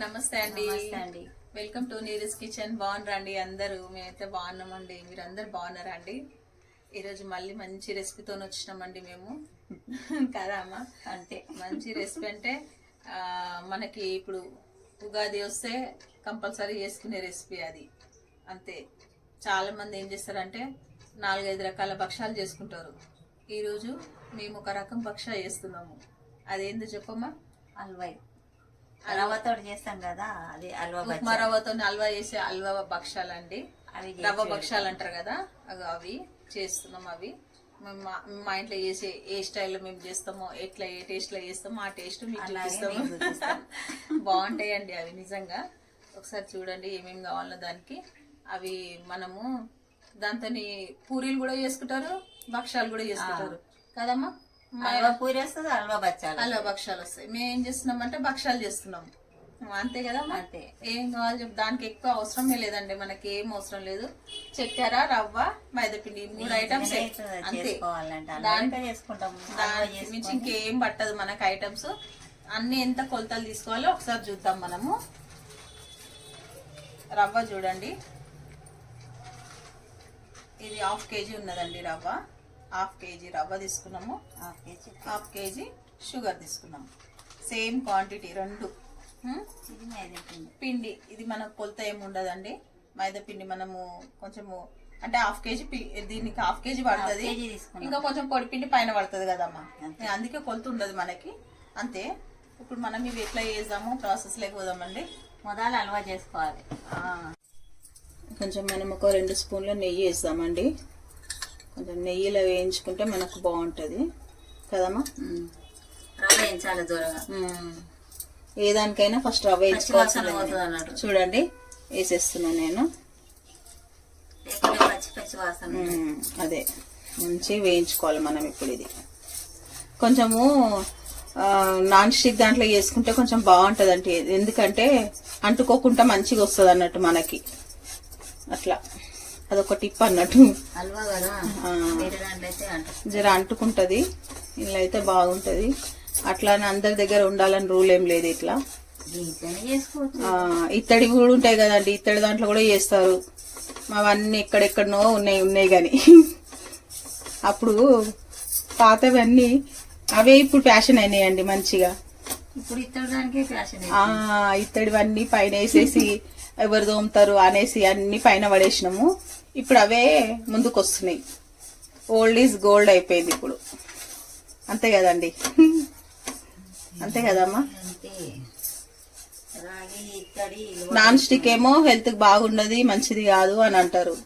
నమస్తే అండి. Welcome to Neeru's kitchen. బాగున్నారండి అందరూ? మేమైతే బాగున్నామండి. మీరు అందరు బాగున్నారా అండి? ఈరోజు మళ్ళీ మంచి రెసిపీతో వచ్చినామండి మేము. కదా అమ్మా? అంతే, మంచి రెసిపీ అంటే మనకి ఇప్పుడు ఉగాది వస్తే కంపల్సరీ చేసుకునే రెసిపీ అది. అంతే, చాలా మంది ఏం చేస్తారంటే 4-5 రకాల భక్షాలు చేసుకుంటారు. ఈరోజు మేము ఒక రకం భక్ష చేస్తున్నాము. అదేందో చెప్పమ్మా? హల్వాయి రవ్వతో చేస్తాం కదా, అది ఉప్మా రవ్వతో హల్వా చేసే హల్వా భక్షాలండి. అవి రవ్వ భక్షాలు అంటారు కదా, అవి చేస్తున్నాం. అవి మా ఇంట్లో చేసే ఏ స్టైల్లో మేము చేస్తామో, ఎట్లా ఏ టేస్ట్ లో చేస్తామో ఆ టేస్ట్ మీకు చూపిస్తాము. బాగుంటాయండి అవి నిజంగా. ఒకసారి చూడండి ఏమేమి కావాలో దానికి. అవి మనము దాంతో పూరీలు కూడా చేసుకుంటారు, భక్షాలు కూడా చేసుకుంటారు కదమ్మా? పూరి వస్తుంది, హల్వా భక్షాలు వస్తాయి. మేము ఏం చేస్తున్నామంటే భక్షాలు చేస్తున్నాం, అంతే కదా? అంతే. ఏం కావాలి చెప్పి దానికి ఎక్కువ అవసరమే లేదండి, మనకి ఏం అవసరం లేదు. చక్కెర, రవ్వ, మైదాపిండి, 3 ఐటమ్స్ అంతే. దాని మించి ఇంకేం పట్టదు మనకి ఐటమ్స్. అన్ని ఎంత కొలతలు తీసుకోవాలో ఒకసారి చూద్దాం మనము. రవ్వ చూడండి, ఇది 1/2 kg ఉన్నదండి రవ్వ. 1/2 kg రవ్వ తీసుకున్నాము, 1/2 kg షుగర్ తీసుకున్నాము. సేమ్ క్వాంటిటీ రెండు. పిండి ఇది మనకు కొలత ఏమి ఉండదండి. మైదా పిండి మనము కొంచెము అంటే 1/2 kg, దీనికి 1/2 kg పడుతుంది. ఇంకా కొంచెం పొడి పిండి పైన పడుతుంది కదమ్మా, అందుకే కొలత ఉండదు మనకి. అంతే. ఇప్పుడు మనం ఇవి ఎట్లా చేద్దాము ప్రాసెస్ లేకపోదామండి. మొదలు హల్వా చేసుకోవాలి. కొంచెం మనం ఒక 2 స్పూన్ల నెయ్యి వేస్తామండి. కొంచెం నెయ్యిలో వేయించుకుంటే మనకు బాగుంటుంది కదమ్మా? రవ్వ వేయించాలి దూరంగా. ఏ దానికైనా ఫస్ట్ రవ్వ వేయించుకోవాలి. చూడండి వేసేస్తున్నాను నేను. పచ్చి వాసన అదే మంచి వేయించుకోవాలి మనం. ఇప్పుడు ఇది కొంచెము నాన్ స్టిక్ దాంట్లో వేసుకుంటే కొంచెం బాగుంటుంది అంటే, ఎందుకంటే అంటుకోకుండా మంచిగా వస్తుంది అన్నట్టు మనకి. అట్లా అదొక టిప్ అన్నట్టు. జర అంటుకుంటది, ఇలా అయితే బాగుంటది. అట్లా అందరి దగ్గర ఉండాలని రూల్ ఏం లేదు. ఇట్లా ఇత్తడి కూడా ఉంటాయి కదండి, ఇత్తడి దాంట్లో కూడా చేస్తారు. అవన్నీ ఎక్కడెక్కడనో ఉన్నాయి గాని అప్పుడు పాతవన్నీ అవే ఇప్పుడు ఫ్యాషన్ అయినాయండి మంచిగా. ఇప్పుడు ఇత్తడి ఫ్యాషన్. ఇత్తడివన్నీ పైన వేసేసి ఎవరు దోముతారు అనేసి అన్ని పైన పడేసినాము. ఇప్పుడు అవే ముందుకు వస్తున్నాయి. ఓల్డ్ ఈజ్ గోల్డ్ అయిపోయింది ఇప్పుడు. అంతే కదండి? అంతే కదమ్మా? నాన్ స్టిక్ ఏమో హెల్త్ కి బాగుండదు, మంచిది కాదు అని అంటారు.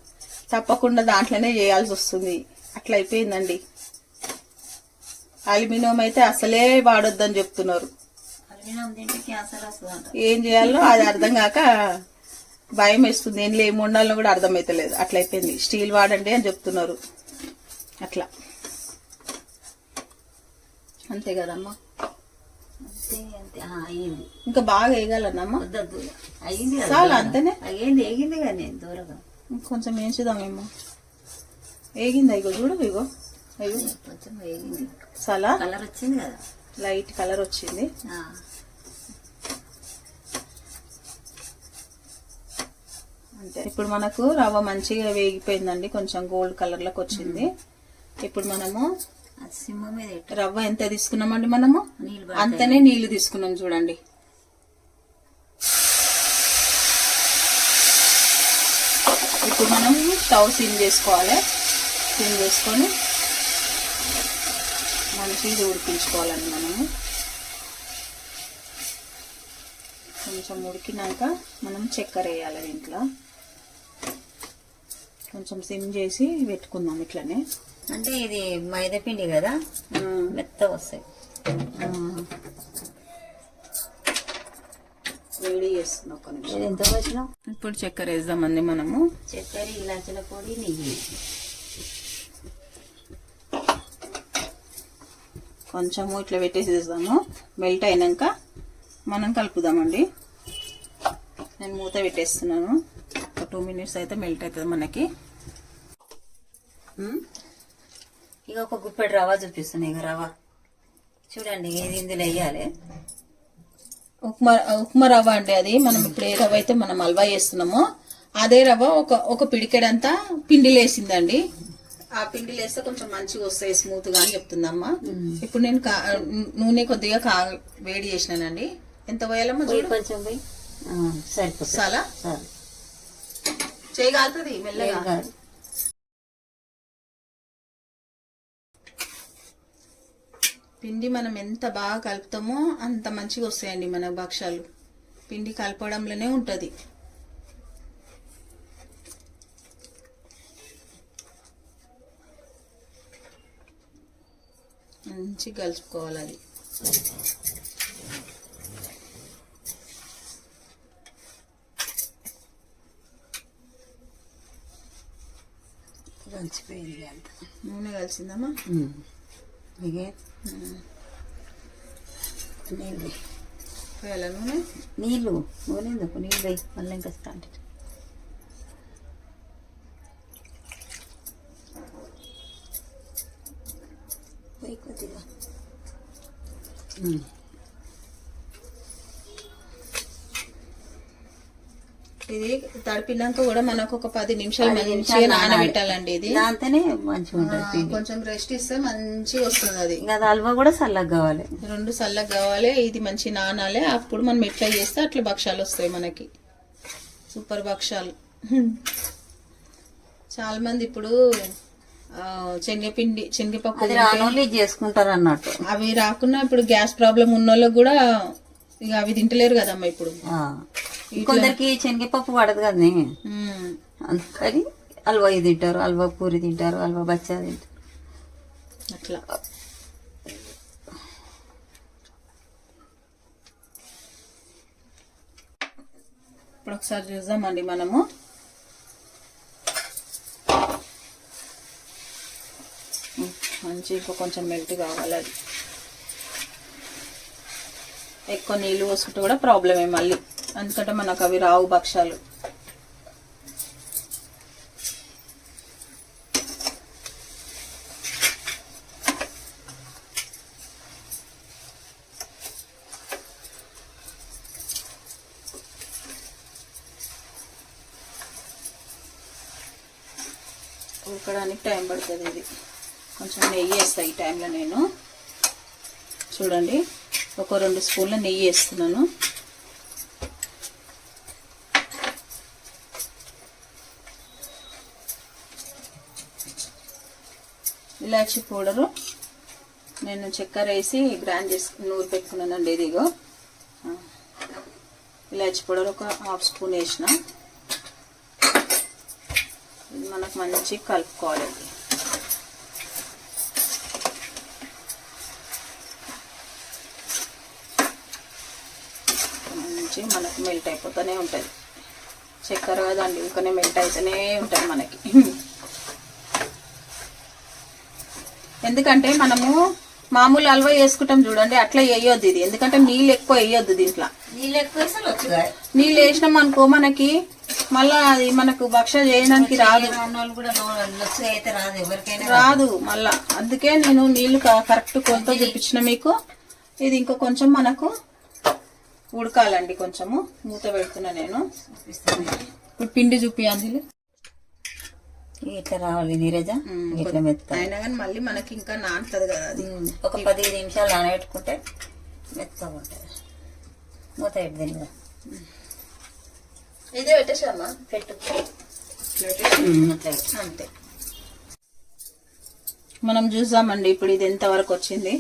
తప్పకుండా దాంట్లోనే చేయాల్సి వస్తుంది. అట్లా అయిపోయిందండి. అల్యూమినియం అయితే అసలే వాడొద్దని చెప్తున్నారు. ఏం చేయాలో అది అర్థం కాక భయం వేస్తుంది. ఏం ఏమి ఉండాలో కూడా అర్థమైతలేదు. అట్లా అయిపోయింది. స్టీల్ వాడండి అని చెప్తున్నారు. అట్లా అంతే కదమ్మా? ఇంకా బాగా వేయగలనమ్మా? చాలా అంతేనే వేగింది కానీ దూరంగా కొంచెం వేయించుదామేమో. వేగింది ఇగో చూడు, ఇగో అయ్యో కొంచెం వేగింది. చాలా కలర్ వచ్చింది కదా, లైట్ కలర్ వచ్చింది. అంతే. ఇప్పుడు మనకు రవ్వ మంచిగా వేగిపోయిందండి, కొంచెం గోల్డ్ కలర్ లోకి వచ్చింది. ఇప్పుడు మనము రవ్వ ఎంత తీసుకున్నామండి మనము, అంతనే నీళ్లు తీసుకున్నాం. చూడండి ఇప్పుడు మనం స్టవ్ సిమ్ చేసుకోవాలి. సిమ్ చేసుకొని మంచిగా ఉడికించుకోవాలండి మనము. కొంచెం ఉడికినాక మనం చక్కెర వేయాలి దీంట్లో. కొంచెం సిమ్ చేసి పెట్టుకుందాం ఇట్లనే. అంటే ఇది మైదా పిండి కదా, మెత్త వస్తాయి. వేడి చేస్తున్నాం ఒక నిమిషం. ఎంత వచ్చినా ఇప్పుడు చక్కెర వేద్దామండి మనము. చక్కెర, ఇలాచీల పొడి, నెయ్యి కొంచెము ఇట్లా పెట్టేసేద్దాము. మెల్ట్ అయినాక మనం కలుపుదామండి. నేను మూత పెట్టేస్తున్నాను. ఒక 2 minutes అయితే మెల్ట్ అవుతుంది మనకి. ఇక ఒక గుప్పెడు రవ్వ చూపిస్తున్నాయి. ఇక రవ్వ చూడండి, ఇది ఇందులో వేయాలి. ఉప్మా రవ్వ అండి. అది మనం ఇప్పుడు ఏ రవ్వ అయితే మనం హల్వా చేస్తున్నామో అదే రవ్వ ఒక పిడికెడంతా పిండిలో వేసిందండి. ఆ పిండిలో వేస్తే కొంచెం మంచిగా వస్తాయి, స్మూత్ గా అని చెప్తుందమ్మా. ఇప్పుడు నేను నూనె కొద్దిగా వేడి చేసినానండి. ఎంత పోయాలమ్మా? కొంచెం పోయి సరిపోతుంది. చాలా చేయగలుగుతుంది మెల్లగా. పిండి మనం ఎంత బాగా కలుపుతామో అంత మంచిగా వస్తాయండి మన భక్షాలు. పిండి కలపడంలోనే ఉంటది. మంచిగా కలుపుకోవాలి అది. కలిసిపోయింది అంత. నూనె కలిసిందమ్మా. నీళ్ళు పోయాల నూనె నూనె ఎందుకు నీళ్ళు వేయి, మళ్ళీ ఇంకా స్టార్ట్. కొద్దిగా ఇది తడిపినాక కూడా మనకు ఒక 10 నిమిషాలు మంచిగా నానబెట్టాలండి. ఇది దాంతోనే మంచిగా ఉంటుంది. కొంచెం రెస్ట్ ఇస్తే మంచిగా వస్తుంది. అది అది హల్వా కూడా చల్లగా కావాలి, 2 చల్లగా కావాలి. ఇది మంచి నానాలి. అప్పుడు మనం ఎట్లా చేస్తే అట్లా భక్షాలు వస్తాయి మనకి. సూపర్ భక్షాలు. చాలా మంది ఇప్పుడు శనగపప్పు చేసుకుంటారు అన్నట్టు. అవి రాకున్నా ఇప్పుడు గ్యాస్ ప్రాబ్లం ఉన్న వాళ్ళకి కూడా ఇక అవి తింటలేరు కదమ్మా. ఇప్పుడు కొందరికి శనగపప్పు పడదు కదా, అందుకని హల్వా తింటారు, హల్వా పూరి తింటారు, హల్వా బచ్చా తింటారు అట్లా. ఇప్పుడు ఒకసారి చూద్దామండి మనము. మంచి ఇంకా కొంచెం మెల్ట్ కావాలి. అది ఎక్కువ నీళ్ళు పోసుకుంటే కూడా ప్రాబ్లమే మళ్ళీ, ఎందుకంటే మనకు అవి రావు భక్షాలు. ఉడకడానికి టైం పడుతుంది. ఇది కొంచెం నెయ్యి వేస్తాయి ఈ టైంలో నేను. చూడండి, ఒక 2 స్పూన్ల నెయ్యి వేస్తున్నాను. ఇలాచీ పౌడరు నేను చక్కెర వేసి గ్రైండ్ చేసి నూరు పెట్టుకున్నానండి. ఇదిగో ఇలాచీ పౌడర్ ఒక 1/2 స్పూన్ వేసిన. ఇది మనకు మంచిగా కలుపుకోవాలి. మంచిగా మనకు మెల్ట్ అయిపోతూనే ఉంటుంది. చక్కెర కదండి, ఇంకొనే మెల్ట్ అయితేనే ఉంటుంది మనకి. ఎందుకంటే మనము మామూలు హల్వా వేసుకుంటాం చూడండి, అట్లా వేయొద్దు ఇది. ఎందుకంటే నీళ్ళు ఎక్కువ వేయొద్దు దీంట్లో. నీళ్ళు వేసినాం అనుకో మనకి మళ్ళా అది మనకు భక్ష చేయడానికి రాదు మళ్ళా. అందుకే నేను నీళ్లు కరెక్ట్ కొలత చూపించిన మీకు. ఇది ఇంకా కొంచెం మనకు ఉడకాలండి. కొంచెము మూత పెడుతున్నా నేను. ఇప్పుడు పిండి చూపి అందులో ఇట్లా రావాలి నీరజ, ఇట్లా మెత్త అయినా కానీ మళ్ళీ మనకి ఇంకా నానుతుంది కదా. అది ఒక 15 నిమిషాలు నానబెట్టుకుంటే మెత్తగా ఉంటుంది. మూత పెట్టి ఇదే పెట్టేసామా? పెట్టు అంతే. మనం చూసామండి ఇప్పుడు ఇది ఎంత వరకు వచ్చింది.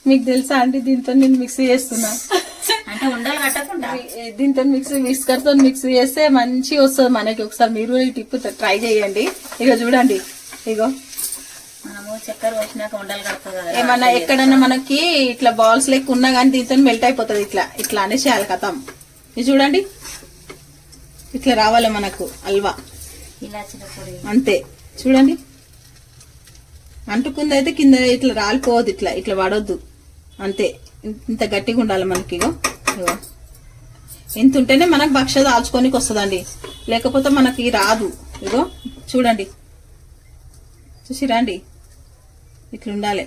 మీకు తెలుసా అంటే దీంతో నేను మిక్సీ చేస్తున్నా. అంటే ఉండలు కట్టకుండా దీంతో మిక్సర్తో మిక్సీ చేస్తే మంచిగా వస్తుంది మనకి. ఒకసారి మీరు ఈ టిప్ ట్రై చేయండి. ఇక చూడండి, ఇగో మనము చక్కెర వచ్చినాక ఉండలు కడతాం కదా. ఏమన్నా ఎక్కడన్నా మనకి ఇట్లా బాల్స్ లెక్క ఉన్నా కానీ దీంతో మెల్ట్ అయిపోతుంది. ఇట్లా అనేసేయాలి కథం. ఇది చూడండి, ఇట్లా రావాలి మనకు హల్వా. అంతే చూడండి, అంటుకుంది అయితే కింద ఇట్లా రాలిపోవద్దు, ఇట్లా పడొద్దు. అంతే, ఇంత గట్టిగా ఉండాలి మనకి. ఇగో ఇంత ఉంటేనే మనకు భక్ష దాల్చుకోనికి వస్తుందండి, లేకపోతే మనకి రాదు. ఇగో చూడండి, చూసి రండి, ఇట్లా ఉండాలి.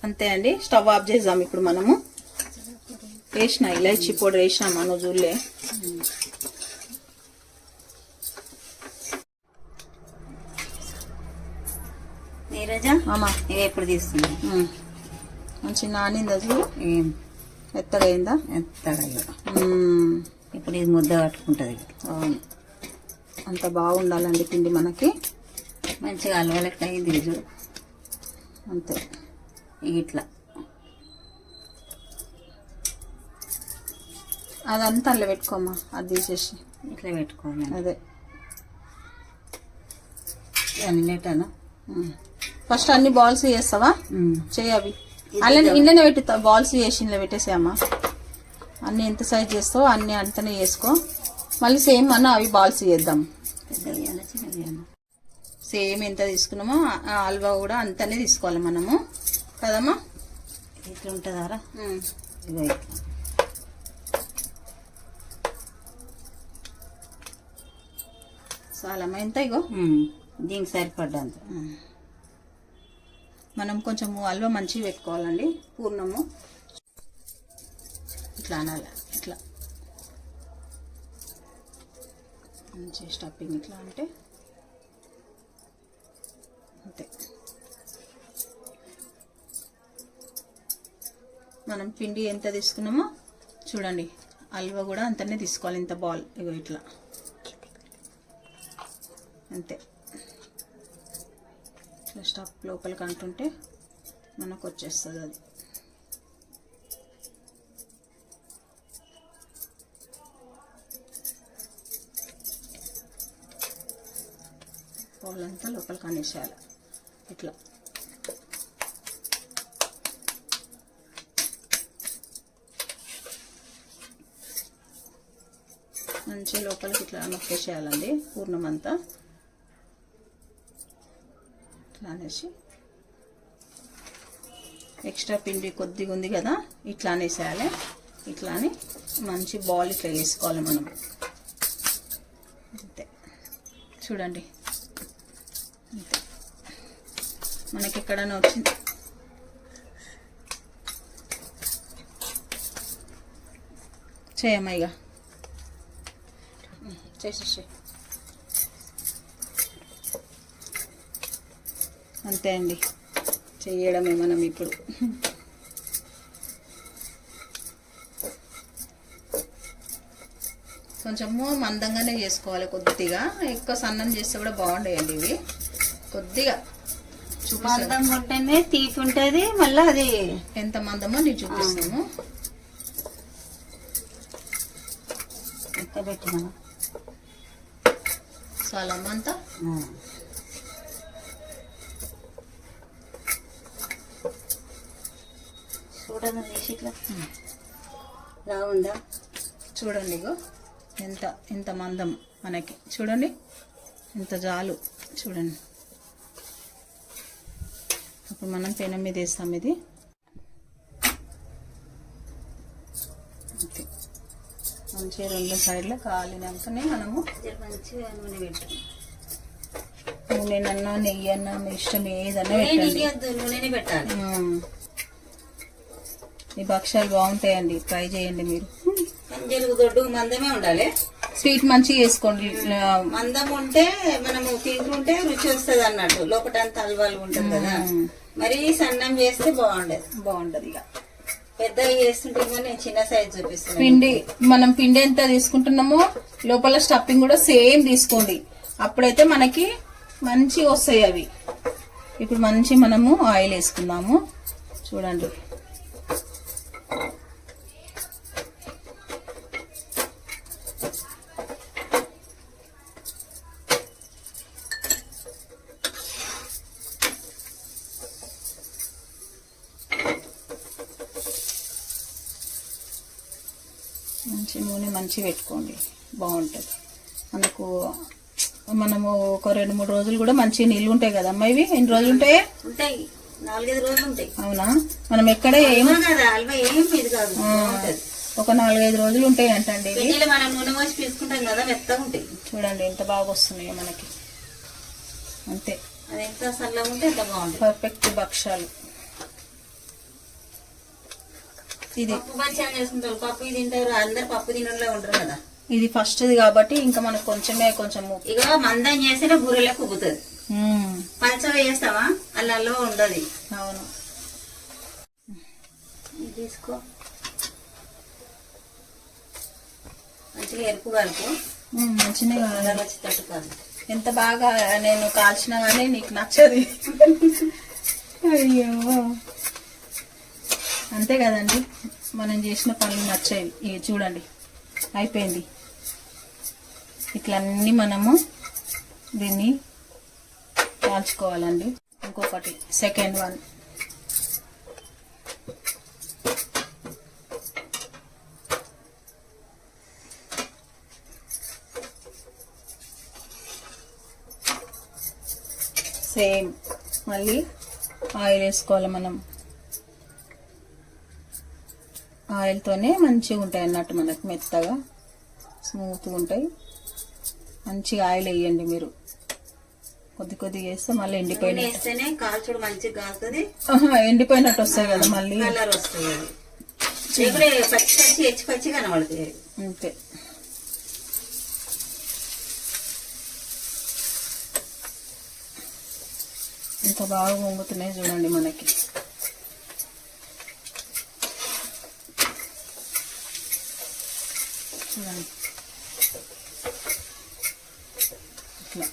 అంతే అండి, స్టవ్ ఆఫ్ చేద్దాం. ఇప్పుడు మనము వేసిన ఇలాచి పౌడర్ వేసినాం మనం చూడలే. నీరజ అమ్మా ఇక ఎప్పుడు తీస్తుంది మంచి నానిందా చూడు, ఏం మెత్తగా అయిందా? మెత్తగా ఇప్పుడు ఇది ముద్ద కట్టుకుంటుంది. అవును, అంత బాగుండాలండి పిండి మనకి. మంచిగా అలవలెక్క అయింది చూడు. అంతే ఇట్లా అదంతా అల్ల పెట్టుకోమ్మా, అది తీసేసి ఇట్లా పెట్టుకోవాలి. అదే అన్నట్టనా ఫస్ట్ అన్ని బాల్స్ చేస్తావా? చేయవి అలా ఇంట్లోనే పెట్టి బాల్స్ చేసి ఇంట్లో పెట్టేసామా. అన్ని ఎంత సైజ్ చేస్తావో అన్ని అంతనే చేసుకో. మళ్ళీ సేమ్ మనం అవి బాల్స్ చేద్దాం. సేమ్ ఎంత తీసుకున్నామో ఆ హల్వా కూడా అంతనే తీసుకోవాలి మనము కదమ్మా. ఇట్లా ఉంటుందారా? ఇగో ఇట్లా చాలమ్మా, ఎంత ఇగో దీనికి సరిపడ్డంత. మనం కొంచెము హల్వా మంచిగా పెట్టుకోవాలండి. పూర్ణము ఇట్లా అనాలి, ఇట్లా మంచి స్టఫింగ్ ఇట్లా అంటే అంతే. మనం పిండి ఎంత తీసుకున్నామో చూడండి, హల్వా కూడా అంతనే తీసుకోవాలి. ఇంత బాల్ ఇగో ఇట్లా అంతే. ఇట్లా స్టఫ్ లోపలికి అంటుంటే మనకు వచ్చేస్తుంది అది. వాళ్ళంతా లోపలికి అనేసేయాలి ఇట్లా. మంచి లోపలికి ఇట్లా నొక్కేసేయాలండి పూర్ణం అంతా. ఇట్లా అనేసి ఎక్స్ట్రా పిండి కొద్దిగా ఉంది కదా ఇట్లా అనేసేయాలి. ఇట్లా అని మంచి బాల్ ఇట్లా వేసుకోవాలి మనం. అంతే చూడండి, అంతే. మనకి ఎక్కడైనా వచ్చింది చేయమ్మా, ఇక చేసేసి అంతే అండి, చేయడమే మనం ఇప్పుడు. కొంచెము మందంగానే చేసుకోవాలి కొద్దిగా. ఎక్కువ సన్నం చేస్తే కూడా బాగుండేయండి ఇవి. కొద్దిగా మందం ఉంటేనే తీపి ఉంటుంది. మళ్ళీ అది ఎంత మందమో నీకు చూపిస్తాము. ఎక్క పెట్టినా చాలమ్మ అంతా. చూడండి తీసి ఇట్లా బాగుందా? చూడండి ఇగో ఎంత మందం మనకి. చూడండి ఎంత జాలు చూడండి. ఇప్పుడు మనం పెనం మీద వేస్తాం ఇది. మంచిగా రెండు సైడ్లో కాలినాకనే మనము మంచిగా నూనె పెట్టాలి. నూనెనన్నా నెయ్యి అన్నా మీ ఇష్టం ఏదన్నా పెట్టండి. నూనెనే పెట్టాలి. ఈ భక్ష్యాలు బాగుంటాయండి, ట్రై చేయండి మీరు. జలుగు దొడ్డు మందమే ఉండాలి. స్వీట్ మంచిగా వేసుకోండి. మందం ఉంటే మనము తింటుంటే రుచి వస్తుంది అన్నట్టు. లోపటంతా అల్వాలు ఉంటుంది కదా. మరి సన్నం చేస్తే బాగుండదు. ఇక పెద్దగా చేస్తుంటే నేను చిన్న సైజ్ చూపిస్తాను. మనం పిండి ఎంత తీసుకుంటున్నామో లోపల స్టఫింగ్ కూడా సేమ్ తీసుకోండి. అప్పుడైతే మనకి మంచిగా వస్తాయి అవి. ఇప్పుడు మంచి మనము ఆయిల్ వేసుకుందాము. చూడండి మంచి నూనె మంచి పెట్టుకోండి, బాగుంటుంది మనము ఒక 2-3 రోజులు కూడా మంచిగా నిల్వ ఉంటాయి కదమ్మా. ఇవి ఎన్ని రోజులు ఉంటాయి? 4-5 రోజులు ఉంటాయి. అవునా? మనం ఎక్కడ ఒక 4-5 రోజులు ఉంటాయి అంటండి. మనం నూనె పోసి తీసుకుంటాం కదా, మెత్తగా ఉంటాయి. చూడండి ఎంత బాగా వస్తున్నాయి మనకి. అంతే, అది ఎంత చల్లగా ఉంటే ఎంత బాగుంటుంది. పర్ఫెక్ట్ భక్షాలు. ఇది పప్పు బచ్చాలు చేసుకుంటారు, పప్పు తింటారు, అందరు పప్పు తినలో ఉంటారు కదా. ఇది ఫస్ట్ది కాబట్టి ఇంకా మనకు కొంచెం ఇక మందం చేస్తేనే బూరెలకు ఉబ్బుతుంది. పచ్చగా చేస్తావా అల్లలో ఉండదు. అవును. ఇది తీసుకో, మంచిగా ఎరుపు కలుపు, మంచిగా వచ్చేటట్టు కలుపు. ఎంత బాగా నేను కాల్చినా కానీ నీకు నచ్చది. అయ్యో అంతే కదండి, మనం చేసిన పనులు నచ్చేవి. ఇవి చూడండి అయిపోయింది. ఇట్లా అన్నీ మనము దీన్ని కాల్చుకోవాలండి. ఇంకొకటి సెకండ్ వన్. సేమ్ మళ్ళీ ఆయిల్ వేసుకోవాలి మనం. ఆయిల్తోనే మంచిగా ఉంటాయి అన్నట్టు, మనకు మెత్తగా స్మూత్గా ఉంటాయి. మంచిగా ఆయిల్ వేయండి మీరు, కొద్దిగా వేస్తే మళ్ళీ వేస్తేనే కాల్చుడు మంచిగా కాలుతుంది. ఎండిపోయినట్టు వస్తాయి కదా, మళ్ళీ కలర్ వస్తుంది. అది పచ్చి పచ్చి కనబడుతుంది అంతే. ఎంత బాగా పొంగుతున్నాయి చూడండి మనకి. చూడండి ఇట్లా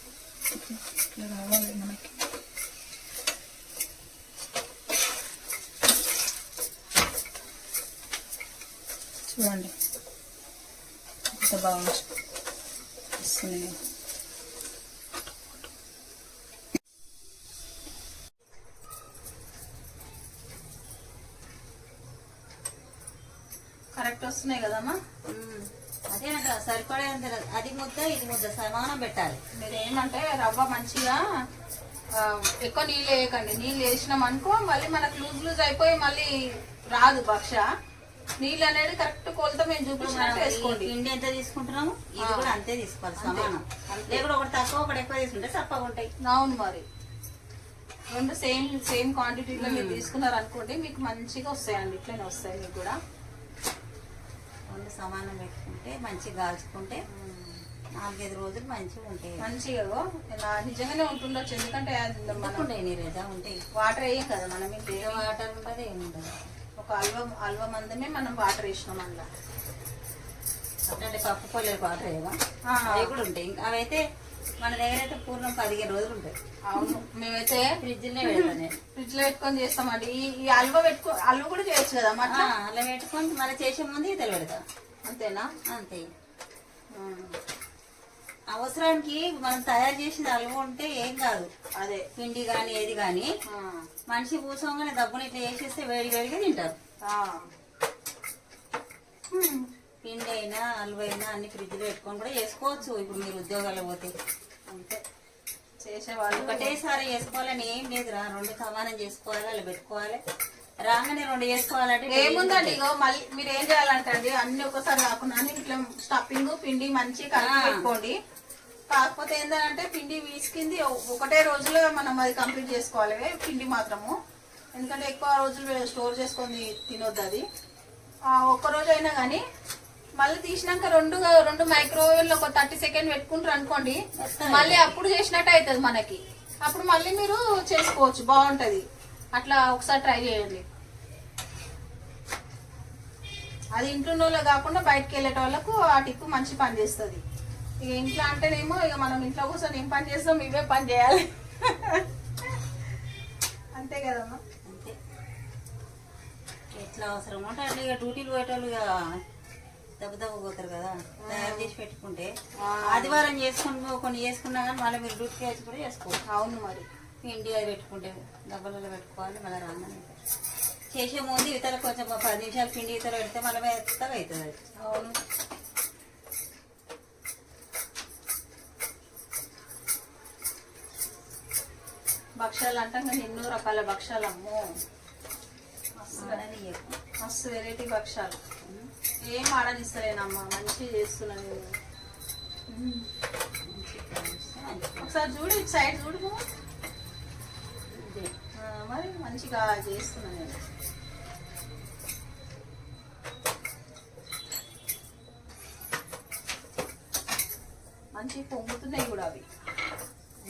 ఇట్లా రావాలి మనకి. చూడండి ఎంత బాగా వస్తున్నాయి. కరెక్ట్ వస్తున్నాయి కదమ్మా. అదే అంట సరిపడే అది ముద్ద ఇది ముద్ద సమానం పెట్టాలి. మీరు ఏమంటే రవ్వ మంచిగా ఎక్కువ నీళ్ళు వేయకండి. నీళ్ళు వేసినాం అనుకో మళ్ళీ మనకు లూజ్ అయిపోయి మళ్ళీ రాదు భక్ష. నీళ్ళు అనేది కరెక్ట్ కొలత మేము చూపించినట్టు వేసుకోండి. పిండి ఎంత తీసుకుంటున్నాము ఇది కూడా అంతే తీసుకోవాలి సమానం. లేకుండా ఒకటి తక్కువ ఒకటి ఎక్కువ తీసుకుంటే చప్పగా ఉంటాయి. అవును, మరి రెండు సేమ్ క్వాంటిటీలో మీరు తీసుకున్నారు అనుకోండి మీకు మంచిగా వస్తాయండి. ఇట్లనే వస్తాయి మీకు కూడా. రెండు సమానం పెట్టుకుంటే మంచిగా కాల్చుకుంటే 4-5 రోజులు మంచిగా ఉంటాయి. మంచిగా నిజంగానే ఉంటుండొచ్చు. ఎందుకంటే ఉంటాయి నీరేజా ఉంటాయి. వాటర్ వేయం కదా మనం, ఇంకే వాటర్ ఉంటుంది ఏముంటుంది. ఒక అల్వ మందమే మనం వాటర్ వేసినాం అందులో. అంటే పప్పు పొల్లేరు వాటర్ వేయవా? అవి కూడా ఉంటాయి. ఇంకా అవైతే మన దగ్గర అయితే పూర్ణం 15 రోజులు ఉంటాయి. అవును, మేమైతే ఫ్రిడ్జ్ లో పెడతాను. ఫ్రిడ్జ్ లో పెట్టుకొని చేస్తామండి. ఈ అల్వ కూడా చేయొచ్చు కదా అలా పెట్టుకొని మళ్ళీ చేసే ముందు ఇతలు పెడతా. అంతేనా? అంతే. అవసరానికి మనం తయారు చేసిన అల్వ ఉంటే ఏం కాదు. అదే పిండి గాని ఏది గాని మనిషి కూర్చోగానే దబ్బుని ఇట్లా వేసేస్తే వేడి వేడిగా తింటారు. పిండి అయినా అల్వ అయినా అన్ని ఫ్రిడ్జ్ లో పెట్టుకొని కూడా చేసుకోవచ్చు. ఇప్పుడు మీరు ఉద్యోగాలు పోతే అంతే చేసేవాళ్ళు. ఒకటేసారి చేసుకోవాలని ఏం లేదురా, 2 సమానం చేసుకోవాలి, అలా పెట్టుకోవాలి. రాగానే 2 చేసుకోవాలంటే ఏముందండి. ఇగో మళ్ళీ మీరు ఏం చేయాలంటే అన్ని ఒకసారి కాకుండా ఇట్లా స్టఫింగ్ పిండి మంచి కలిపి పెట్టుకోండి. కాకపోతే ఏంటంటే పిండి వీసుకింది ఒకటే రోజులో మనం అది కంప్లీట్ చేసుకోవాలి పిండి మాత్రము. ఎందుకంటే ఎక్కువ రోజులు స్టోర్ చేసుకొని తినొద్దు అది. ఒక్క రోజు అయినా కానీ మళ్ళీ తీసినాక రెండు మైక్రోవేవ్ లో ఒక 30 సెకండ్ పెట్టుకుంటారు అనుకోండి, మళ్ళీ అప్పుడు చేసినట్టు అవుతుంది మనకి. అప్పుడు మళ్ళీ మీరు చేసుకోవచ్చు, బాగుంటది. అట్లా ఒకసారి ట్రై చేయండి. అది ఇంట్లో కాకుండా బయటకు వెళ్ళేట వాళ్ళకు ఆ టిప్పు మంచి పని చేస్తుంది. ఇక ఇంట్లో అంటేనేమో ఇక మనం ఇంట్లో కూర్చొని ఏం పని చేస్తాం, ఇవే పని చేయాలి. అంతే కదమ్మా. అంతే. ఎట్లా అవసరం అంటే అట్లా ఇక డ్యూటీలు పోయేటోళ్ళు ఇక దెబ్బ పోతారు కదా, తయారు చేసి పెట్టుకుంటే ఆదివారం కొన్ని చేసుకున్నా కానీ మళ్ళీ మీరు డ్యూటీకి వచ్చి కూడా చేసుకోవచ్చు. అవును, మరి పిండి అది పెట్టుకుంటే డబ్బలలో పెట్టుకోవాలి. మళ్ళీ రాగానే చేసే ముందు ఇతర కొంచెం 10 నిమిషాలు పిండి ఇతర పెడితే మళ్ళీ మెత్తగా అవుతుంది అది. అవును. భక్షాలు అంటాం కానీ ఎన్నో రకాల భక్షాలు. అమ్మో మస్తు వెరైటీ భక్షాలు. ఏం ఆడనిస్తలేనమ్మా, మంచిగా చేస్తున్నాను నేను. ఒకసారి చూడు, ఇటు సైడ్ చూడు. మరి మంచిగా చేస్తున్నాను నేను. మంచి పొంగుతున్నాయి కూడా అవి.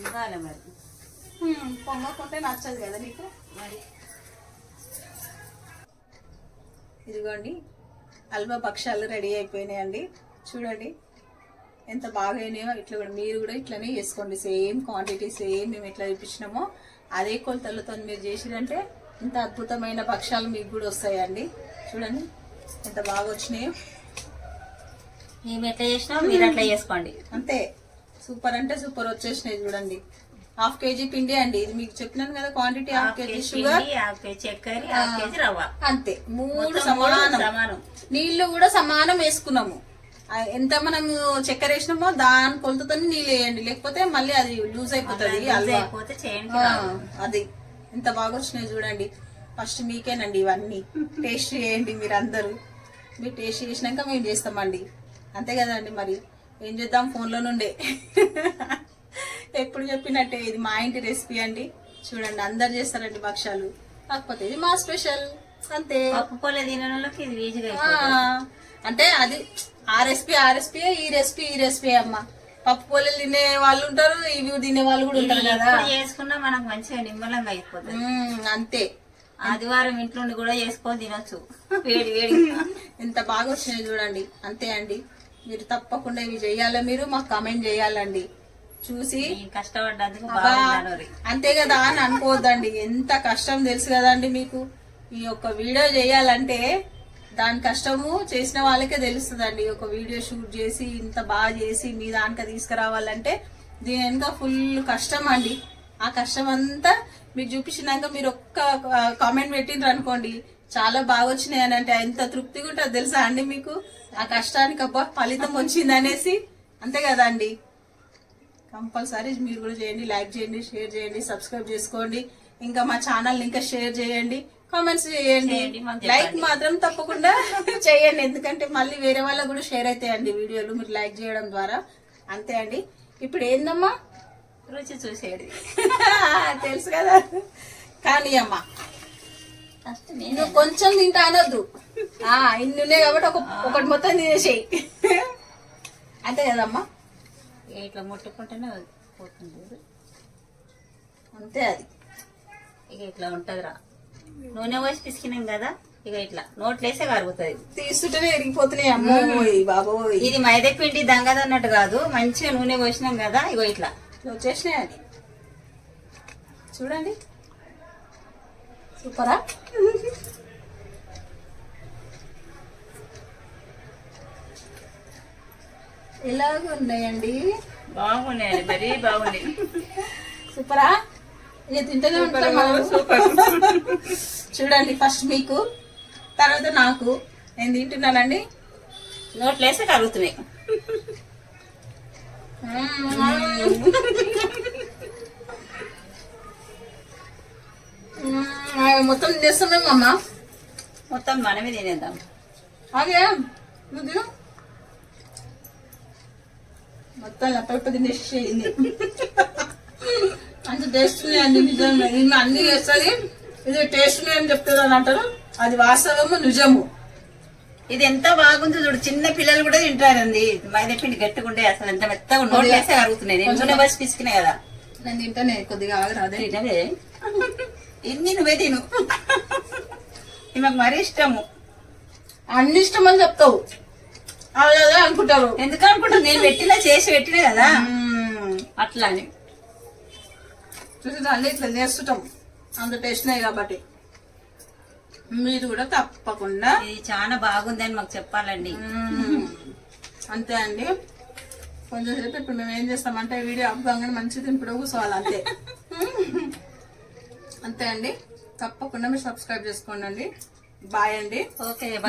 ఉండాలి మరి. పొంగకుంటే నచ్చదు కదా నీకు మరి ఇదిగోండి హల్వా భక్షాలు రెడీ అయిపోయినాయండి. చూడండి ఎంత బాగా అయినాయో. ఇట్లా కూడా మీరు కూడా ఇట్లనే చేసుకోండి. సేమ్ క్వాంటిటీ సేమ్ మేము ఎట్లా చూపించినామో అదే కొలతలతో మీరు చేసిరంటే ఇంత అద్భుతమైన భక్షాలు మీకు కూడా వస్తాయండి. చూడండి ఎంత బాగా వచ్చినాయో. మేము ఎట్లా చేసినా మీరు అట్లా చేసుకోండి. అంతే సూపర్ అంటే సూపర్ వచ్చేసినాయి. చూడండి 1/2 kg పిండి అండి. ఇది మీకు చెప్పినాను కదా క్వాంటిటీ. 1/2 kg షుగర్, 1/2 kg చక్కెర, 1/2 kg రవ్వ. అంతే. 3 సమానం. నీళ్లు కూడా సమానం వేసుకున్నాము. ఎంత మనం చక్కెర వేసినామో దాని కొలతతో నీళ్ళు వేయండి, లేకపోతే మళ్ళీ అది లూజ్ అయిపోతుంది. అది ఎంత బాగా వచ్చినాయి చూడండి. ఫస్ట్ మీకేనండి ఇవన్నీ టేస్ట్ చేయండి మీరు అందరూ. మీరు టేస్ట్ చేసినాక మేము చేస్తామండి. అంతే కదండి. మరి ఏం చేద్దాం ఫోన్లో నుండే. ఎప్పుడు చెప్పినట్టే ఇది మా ఇంటి రెసిపీ అండి. చూడండి అందరు చేస్తారండి భక్షాలు, కాకపోతే ఇది మా స్పెషల్. అంతే. అంటే అది ఆ రెసిపీ ఈ రెసిపీ అమ్మ. పప్పు పొలలు తినే వాళ్ళు ఉంటారు, ఇవి తినే వాళ్ళు కూడా ఉంటారు కదా. చేసుకున్నా మనకు మంచిగా నిమ్మలంగా అయిపోతుంది. అంతే. ఆదివారం ఇంట్లో కూడా చేసుకొని తినొచ్చు వేడి వేడి. ఎంత బాగా వచ్చినాయి చూడండి. అంతే అండి. మీరు తప్పకుండా ఇవి చెయ్యాలా, మీరు మాకు కామెంట్ చేయాలండి చూసి. కష్టపడ్డందుకు అంతే కదా అని అనుకోవద్దండి. ఎంత కష్టం తెలుసు కదండి మీకు. ఈ యొక్క వీడియో చేయాలంటే దాని కష్టము చేసిన వాళ్ళకే తెలుస్తుందండి. ఒక వీడియో షూట్ చేసి ఇంత బాగా చేసి మీ దానిక తీసుకురావాలంటే దీని వెనుక ఫుల్ కష్టం అండి. ఆ కష్టం అంతా మీకు చూపించినాక మీరు ఒక్క కామెంట్ పెట్టిండ్రు అనుకోండి, చాలా బాగా వచ్చినాయి అని అంటే ఎంత తృప్తిగా ఉంటుంది తెలుసా అండి మీకు. ఆ కష్టానికి అబ్బా ఫలితం వచ్చింది అనేసి. అంతే కదా అండి. కంపల్సరీ మీరు కూడా చేయండి, లైక్ చేయండి, షేర్ చేయండి, సబ్స్క్రైబ్ చేసుకోండి. ఇంకా మా ఛానల్ ఇంకా షేర్ చేయండి, కామెంట్స్ చేయండి, లైక్ మాత్రం తప్పకుండా చేయండి. ఎందుకంటే మళ్ళీ వేరే వాళ్ళకు కూడా షేర్ అవుతాయండి వీడియోలు మీరు లైక్ చేయడం ద్వారా. అంతే అండి. ఇప్పుడు ఏందమ్మా రుచి చూసేది తెలుసు కదా. కానీ అమ్మా నువ్వు కొంచెం తింటా అనొద్దు. ఇన్ని ఉన్నాయి కాబట్టి ఒకటి మొత్తం తినేసేయి. అంతే కదమ్మా. ఇట్లా ముట్టుకుంటేనే పోతుంది. అంతే. అది ఇక ఇట్లా ఉంటదిరా. నూనె పోసి పిసికినాం కదా, ఇక ఇట్లా నోట్లేసే కరుగుతుంది. తీసుకుంటేనే ఎరిగిపోతున్నాయి అమ్మో బాబోయ్. ఇది మైదా పిండి దంగదన్నట్టు కాదు, మంచిగా నూనె పోసినాం కదా, ఇగో ఇట్లా వచ్చేసినాయి. అది చూడండి సూపరా. ఎలాగున్నాయండి? బాగున్నాయండి, మరీ బాగున్నాయి. సూపరా. ఇక తింటూనే ఉంటాం మనం. చూడండి ఫస్ట్ మీకు, తర్వాత నాకు. నేను తింటున్నానండి. నోట్లేసే కరుగుతున్నాయి. మొత్తం తినేస్తామేమో అమ్మ. మొత్తం మనమే తినేద్దాం. అదే నువ్వు తిను. మొత్తం లెప్ప తినేసేయింది. అంత టేస్ట్ అండి. నిజంగా ఈమె అన్ని చేస్తుంది, ఇది టేస్ట్ అని చెప్తుంది అని అంటారు. అది వాస్తవము నిజము. ఇది ఎంత బాగుందో చూడు. చిన్న పిల్లలు కూడా తింటారండి. మైదా పిండి గట్టిగుండే అసలు ఎంత మెత్తగా నోట్లేసే కరుగుతున్నాయి. నూనె బస్ పిసికినాయి కదా. నేను తింటానే కొద్దిగా ఆగరాదే. తినవే ఇన్ని నువ్వే తిను. మాకు మరీ ఇష్టము. అన్ని ఇష్టం అని చెప్తావు, అదే అనుకుంటారు. ఎందుకు అనుకుంటావు? నేను చేసి పెట్టినా కదా అట్లా అని. చూసి అన్ని ఇట్లా చేస్తుంటాం, అంత టేస్ట్ కాబట్టి. మీరు కూడా తప్పకుండా ఇది చాలా బాగుందని మాకు చెప్పాలండి. అంతే అండి. కొంచెం సేపు ఇప్పుడు మేము ఏం చేస్తామంటే వీడియో అవ్వగానే మంచిగా తింపుడు కూర్చోవాలి. అంతే. అంతే అండి. తప్పకుండా మీరు సబ్స్క్రైబ్ చేసుకోండి. బాయ్ అండి. ఓకే.